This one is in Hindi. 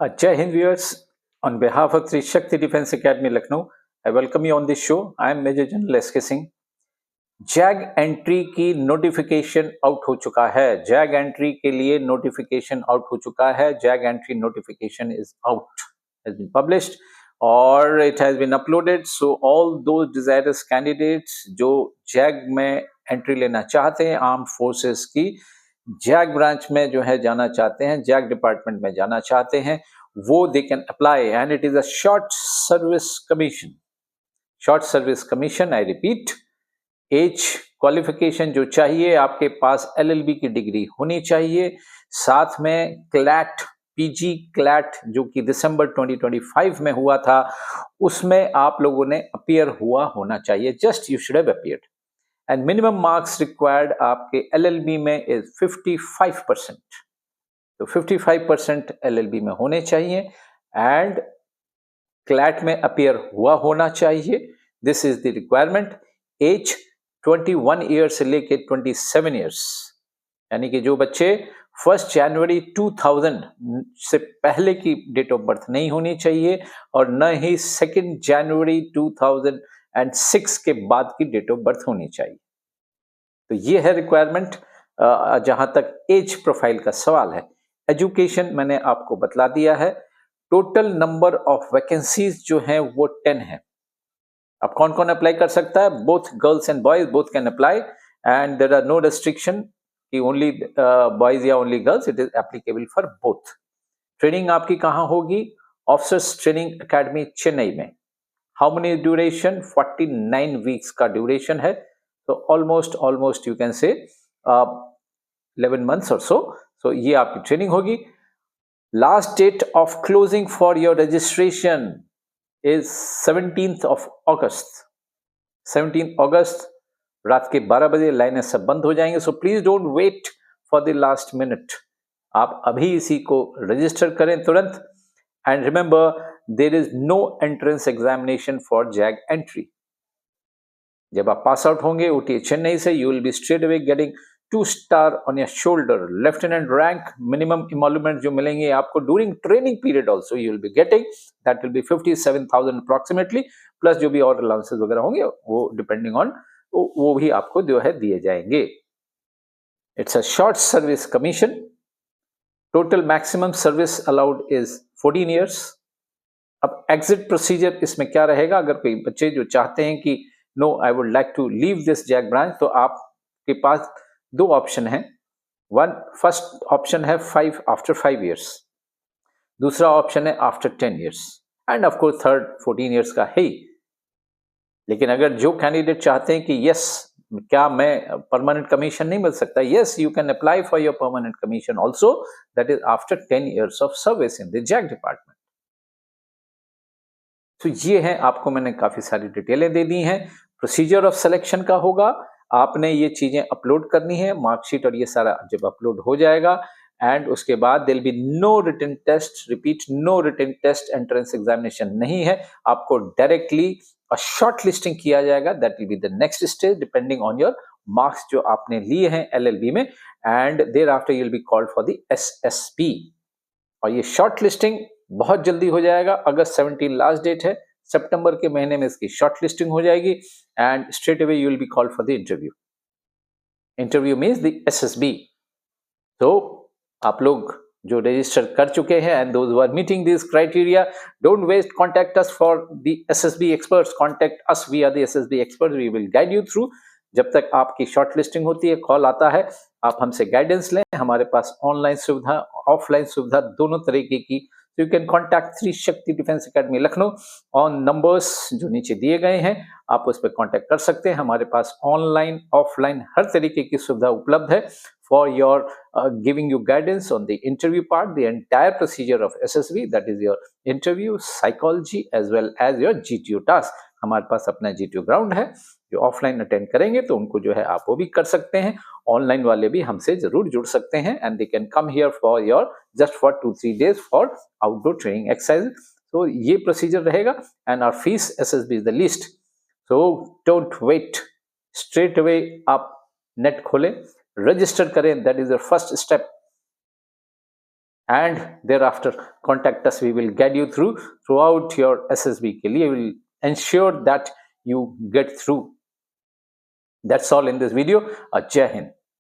Jai Hind viewers, on behalf of Trishakti Defense Academy Lucknow, I welcome you on this show. I am Major General S.K. Singh. Zag entry की नोटिफिकेशन आउट हो चुका है। जैग एंट्री के लिए नोटिफिकेशन आउट हो चुका है। Zag entry notification is out, has been published और it has been uploaded. So all those desirous candidates जो जैग में एंट्री लेना चाहते हैं, आर्म्ड फोर्सेस की जैग ब्रांच में जो है जाना चाहते हैं, जैग डिपार्टमेंट में जाना चाहते हैं, वो they can apply and it is a short service commission. Short service commission, I repeat, as qualification जो चाहिए, आपके पास एलएलबी की डिग्री होनी चाहिए, साथ में क्लैट, पीजी क्लैट जो कि दिसंबर 2025 में हुआ था, उसमें आप लोगों ने अपीयर हुआ होना चाहिए। Just you should have appeared and minimum marks required आपके एलएलबी में इज 55%। तो 55% एलएलबी में होने चाहिए एंड क्लैट में अपीयर हुआ होना चाहिए। This is the requirement. Age 21 year से लेके 27 ईयर्स, यानी कि जो बच्चे 1 जनवरी 2000 से पहले की डेट ऑफ बर्थ नहीं होनी चाहिए और न ही 2 जनवरी 2006 के बाद की डेट ऑफ बर्थ होनी चाहिए। तो ये है रिक्वायरमेंट जहां तक एज प्रोफाइल का सवाल है। एजुकेशन मैंने आपको बतला दिया है। टोटल नंबर ऑफ वैकेंसीज जो हैं वो 10 है। अब कौन कौन अप्लाई कर सकता है? Both girls and boys both can apply and there are no restriction कि ओनली बॉयज या only girls, it is applicable for both. Training आपकी कहां होगी? ऑफिसर्स ट्रेनिंग एकेडमी चेन्नई में। How many duration? 49 वीक्स का ड्यूरेशन है। तो almost you can say 11 months और सो ये आपकी ट्रेनिंग होगी। Last date of closing for your registration is 17th of August। 17th अगस्त रात के 12 बजे लाइनें सब बंद हो जाएंगे। So please don't wait for the last minute, आप अभी इसी को रजिस्टर करें तुरंत। And remember, there is no entrance examination for JAG entry. जब आप पास आउट होंगे ओटीए चेन्नई से, you will be straight away getting 2 star on your shoulder, lieutenant rank, minimum इमोलुमेंट जो मिलेंगे आपको during training period also you will be getting, that will B 57,000 approximately, plus जो भी और अलाउंसेस वगैरह होंगे वो डिपेंडिंग ऑन वो भी आपको जो है दिए जाएंगे। It's a short service commission. Total maximum service allowed is 14 years. अब एग्जिट प्रोसीजर इसमें क्या रहेगा? अगर कोई बच्चे जो चाहते हैं कि no I would like to leave this JAG branch, तो आपके पास 2 ऑप्शन है। फर्स्ट ऑप्शन है 5 आफ्टर 5 ईयर्स, दूसरा ऑप्शन है after 10 years and of course third 14 years का है ही। लेकिन अगर जो कैंडिडेट चाहते हैं कि यस, क्या मैं परमानेंट कमीशन नहीं मिल सकता? Yes, you can apply for your permanent commission also, that is after 10 years of service in the zag department. तो ये है, आपको मैंने काफी सारी डिटेलें दे दी हैं। प्रोसीजर ऑफ सिलेक्शन का होगा, आपने ये चीजें अपलोड करनी है, मार्कशीट और ये सारा जब अपलोड हो जाएगा एंड उसके बाद there be no written test, repeat, no written test, entrance examination नहीं है। आपको डायरेक्टली शॉर्ट लिस्टिंग किया जाएगा, that will be the next stage depending on your marks जो आपने लिए हैं एलएलबी में, and thereafter you will be called for the SSB. और ये शॉर्ट लिस्टिंग बहुत जल्दी हो जाएगा। अगस्त 17 लास्ट डेट है, सितंबर के महीने में इसकी शॉर्ट लिस्टिंग हो जाएगी and straight away you will be called for the interview. Interview means the SSB. तो आप लोग जो रजिस्टर कर चुके हैं and those who are meeting this criteria, don't waste, contact us for the SSB experts, contact us, we are the SSB experts, we will guide you through. जब तक आपकी शॉर्ट लिस्टिंग होती है, कॉल आता है, आप हमसे गाइडेंस लें। हमारे पास ऑनलाइन सुविधा, ऑफलाइन सुविधा दोनों तरीके की। You can contact Trishakti defence academy Lucknow on numbers जो नीचे दिए गए हैं, आप उस पर कॉन्टैक्ट कर सकते हैं। हमारे पास ऑनलाइन ऑफलाइन हर तरीके की सुविधा उपलब्ध है for your giving you guidance on the interview part, the entire procedure of SSB, that is your interview, psychology as well as your GTO task। हमारे पास अपना GTO ग्राउंड है, जो ऑफलाइन अटेंड करेंगे तो उनको जो है आप वो भी कर सकते हैं। ऑनलाइन वाले भी हमसे जरूर जुड़ सकते हैं and they can come here for your just for 2-3 days for outdoor training exercise. तो ये प्रोसीजर रहेगा and our fees SSB is the least. So don't wait, straight away आप नेट खोलें, रजिस्टर करें, that is your first step. and thereafter contact us. We will guide you throughout your SSB के लिए. We will ensure that you get through. That's all in this video. Jai Hind.